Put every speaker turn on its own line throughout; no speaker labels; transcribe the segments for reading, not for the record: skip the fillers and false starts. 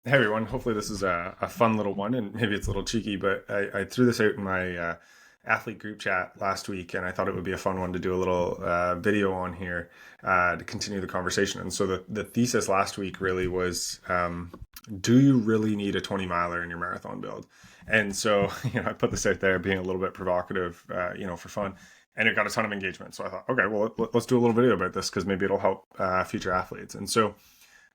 Hey everyone, hopefully this is a fun little one and maybe it's a little cheeky, but I threw this out in my athlete group chat last week and I thought it would be a fun one to do a little video on here to continue the conversation. And so the thesis last week really was do you really need a 20 miler in your marathon build? And so, I put this out there being a little bit provocative, for fun. And it got a ton of engagement. So I thought, okay, well, let's do a little video about this because maybe it'll help future athletes. And so,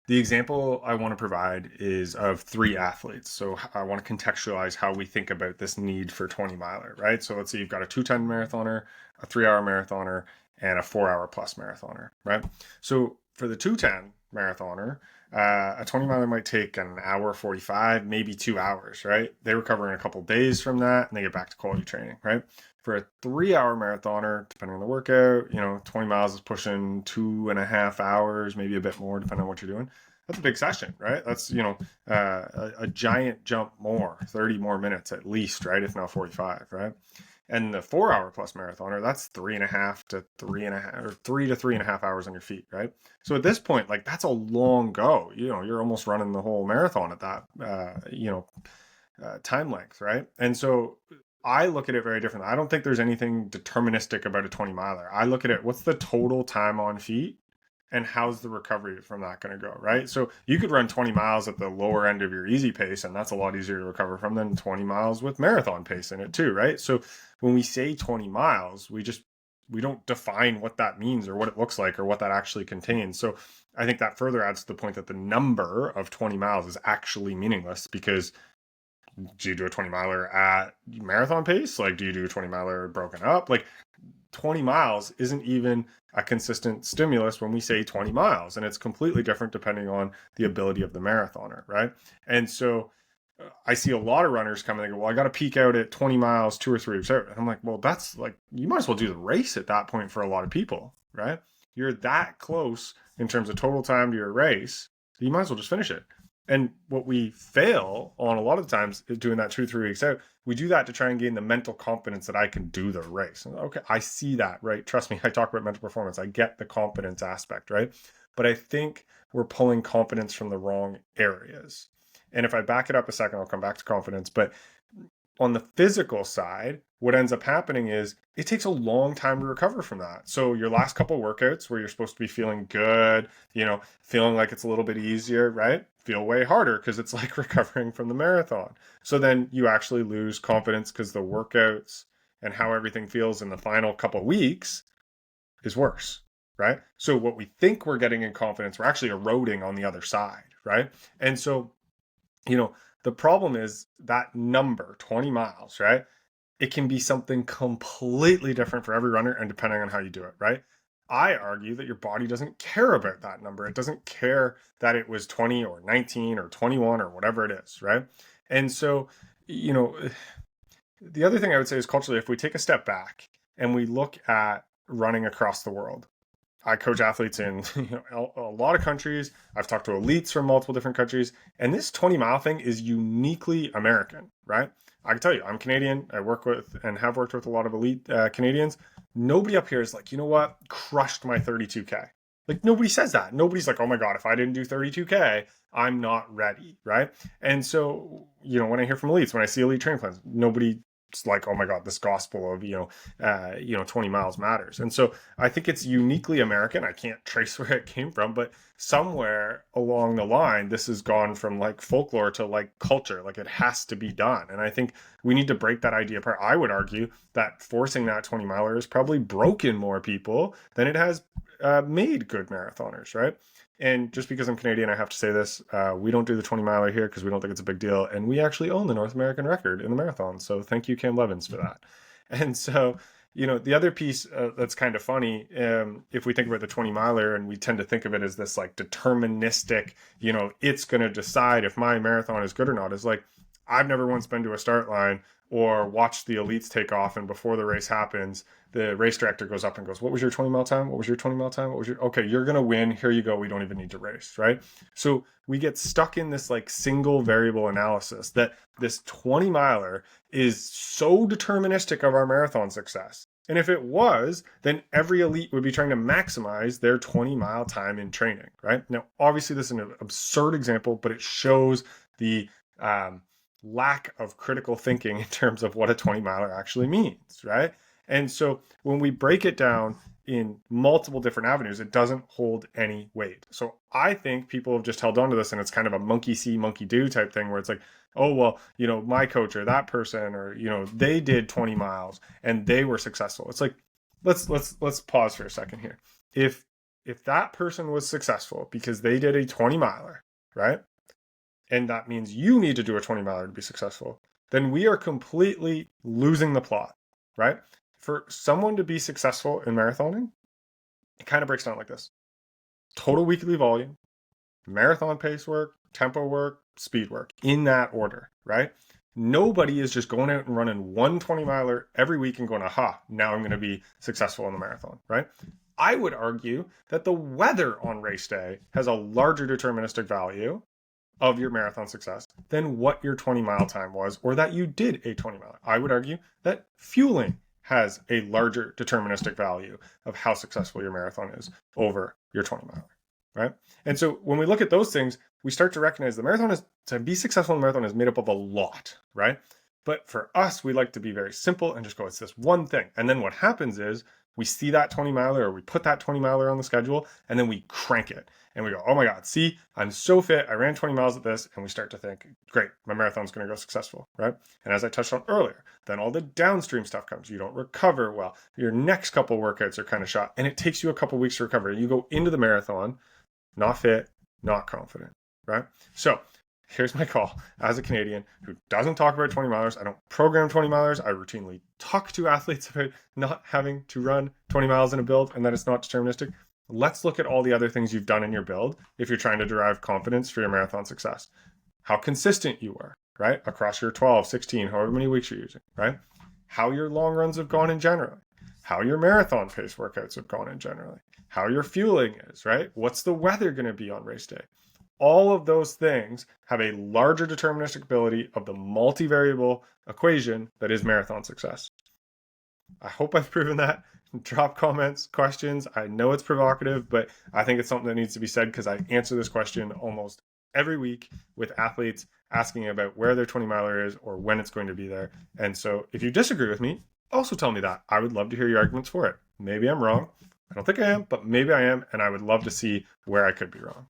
the example I want to provide is of three athletes. So I want to contextualize how we think about this need for 20 miler, right? So let's say you've got a 210 marathoner, a 3 hour marathoner, and a 4 hour plus marathoner, right? So for the 210 marathoner, a 20 miler might take an hour 45, maybe 2 hours, right? They recover in a couple days from that and they get back to quality training, right? For a 3 hour marathoner, depending on the workout, 20 miles is pushing 2.5 hours, maybe a bit more, depending on what you're doing. That's a big session, right? That's, a giant jump more, 30 more minutes at least, right? If not 45, right? And the 4 hour plus marathoner, that's 3.5 on your feet, right? So at this point, like that's a long go. You're almost running the whole marathon at that, time length, right? And so I look at it very differently. I don't think there's anything deterministic about a 20 miler. I look at it, what's the total time on feet and how's the recovery from that going to go, right? So you could run 20 miles at the lower end of your easy pace, and that's a lot easier to recover from than 20 miles with marathon pace in it too, right? So when we say 20 miles, we don't define what that means or what it looks like or what that actually contains. So I think that further adds to the point that the number of 20 miles is actually meaningless because do you do a 20 miler at marathon pace? Like, do you do a 20 miler broken up? Like, 20 miles isn't even a consistent stimulus when we say 20 miles. And it's completely different depending on the ability of the marathoner, right? And so I see a lot of runners come and they go, well, I got to peak out at 20 miles 2 or 3 weeks out. And I'm like, well, that's like, you might as well do the race at that point for a lot of people, right? You're that close in terms of total time to your race, you might as well just finish it. And what we fail on a lot of the times is doing that 2 3 weeks out. We do that to try and gain the mental confidence that I can do the race. Okay, I see that, right? Trust me, I talk about mental performance. I get the confidence aspect, right? But I think we're pulling confidence from the wrong areas. And if I back it up a second, I'll come back to confidence. But on the physical side, what ends up happening is it takes a long time to recover from that. So your last couple of workouts where you're supposed to be feeling good, feeling like it's a little bit easier, right? Feel way harder because it's like recovering from the marathon. So then you actually lose confidence because the workouts and how everything feels in the final couple of weeks is worse, right? So what we think we're getting in confidence, we're actually eroding on the other side, right? And so the problem is that number, 20 miles, right? It can be something completely different for every runner and depending on how you do it, right? I argue that your body doesn't care about that number. It doesn't care that it was 20 or 19 or 21 or whatever it is, right? And so, you know, the other thing I would say is culturally, if we take a step back and we look at running across the world, I coach athletes in a lot of countries. I've talked to elites from multiple different countries, and this 20-mile thing is uniquely American, right? I can tell you, I'm Canadian. I work with and have worked with a lot of elite Canadians. Nobody up here is like, you know what, crushed my 32K. Like nobody says that. Nobody's like, oh my god, if I didn't do 32K, I'm not ready, right? And so, when I hear from elites, when I see elite training plans, nobody it's like, oh my god, this gospel of 20 miles matters. And so I think it's uniquely American. I can't trace where it came from, but somewhere along the line this has gone from like folklore to like culture. Like it has to be done. And I think we need to break that idea apart. I would argue that forcing that 20 miler has probably broken more people than it has made good marathoners, right? And just because I'm Canadian, I have to say this. We don't do the 20 miler here because we don't think it's a big deal. And we actually own the North American record in the marathon. So thank you, Cam Levins, for that. And so, the other piece that's kind of funny, if we think about the 20 miler and we tend to think of it as this like deterministic, it's going to decide if my marathon is good or not, is like, I've never once been to a start line or watched the elites take off. And before the race happens, the race director goes up and goes, what was your 20-mile time? What was your 20-mile time? Okay, you're going to win. Here you go. We don't even need to race, right? So we get stuck in this like single variable analysis that this 20 miler is so deterministic of our marathon success. And if it was, then every elite would be trying to maximize their 20-mile time in training, right? Now, obviously, this is an absurd example, but it shows the lack of critical thinking in terms of what a 20 miler actually means, right? And so when we break it down in multiple different avenues, it doesn't hold any weight. So I think people have just held on to this, and it's kind of a monkey see, monkey do type thing where it's like, oh, well, my coach or that person, or, they did 20 miles and they were successful. It's like, let's pause for a second here. If that person was successful because they did a 20 miler, right? And that means you need to do a 20 miler to be successful, then we are completely losing the plot, right? For someone to be successful in marathoning, it kind of breaks down like this: total weekly volume, marathon pace work, tempo work, speed work, in that order, right? Nobody is just going out and running 120 miler every week and going, aha, now I'm going to be successful in the marathon, right? I would argue that the weather on race day has a larger deterministic value of your marathon success than what your 20-mile time was, or that you did a 20 mile. I would argue that fueling has a larger deterministic value of how successful your marathon is over your 20 mile, right? And so when we look at those things, we start to recognize the marathon is, to be successful in the marathon, is made up of a lot, right? But for us, we like to be very simple and just go, it's this one thing. And then what happens is we see that 20 miler, or we put that 20 miler on the schedule, and then we crank it. And we go, oh my God, see, I'm so fit. I ran 20 miles at this. And we start to think, great, my marathon's going to go successful, right? And as I touched on earlier, then all the downstream stuff comes. You don't recover well. Your next couple workouts are kind of shot. And it takes you a couple weeks to recover. You go into the marathon, not fit, not confident, right? So here's my call as a Canadian who doesn't talk about 20 milers. I don't program 20 milers. I routinely talk to athletes about not having to run 20 miles in a build and that it's not deterministic. Let's look at all the other things you've done in your build if you're trying to derive confidence for your marathon success. How consistent you were, right? Across your 12, 16, however many weeks you're using, right? How your long runs have gone in generally. How your marathon pace workouts have gone in generally. How your fueling is, right? What's the weather going to be on race day? All of those things have a larger deterministic ability of the multivariable equation that is marathon success. I hope I've proven that. Drop comments, questions. I know it's provocative, but I think it's something that needs to be said because I answer this question almost every week with athletes asking about where their 20 miler is or when it's going to be there. And so if you disagree with me, also tell me that. I would love to hear your arguments for it. Maybe I'm wrong. I don't think I am, but maybe I am. And I would love to see where I could be wrong.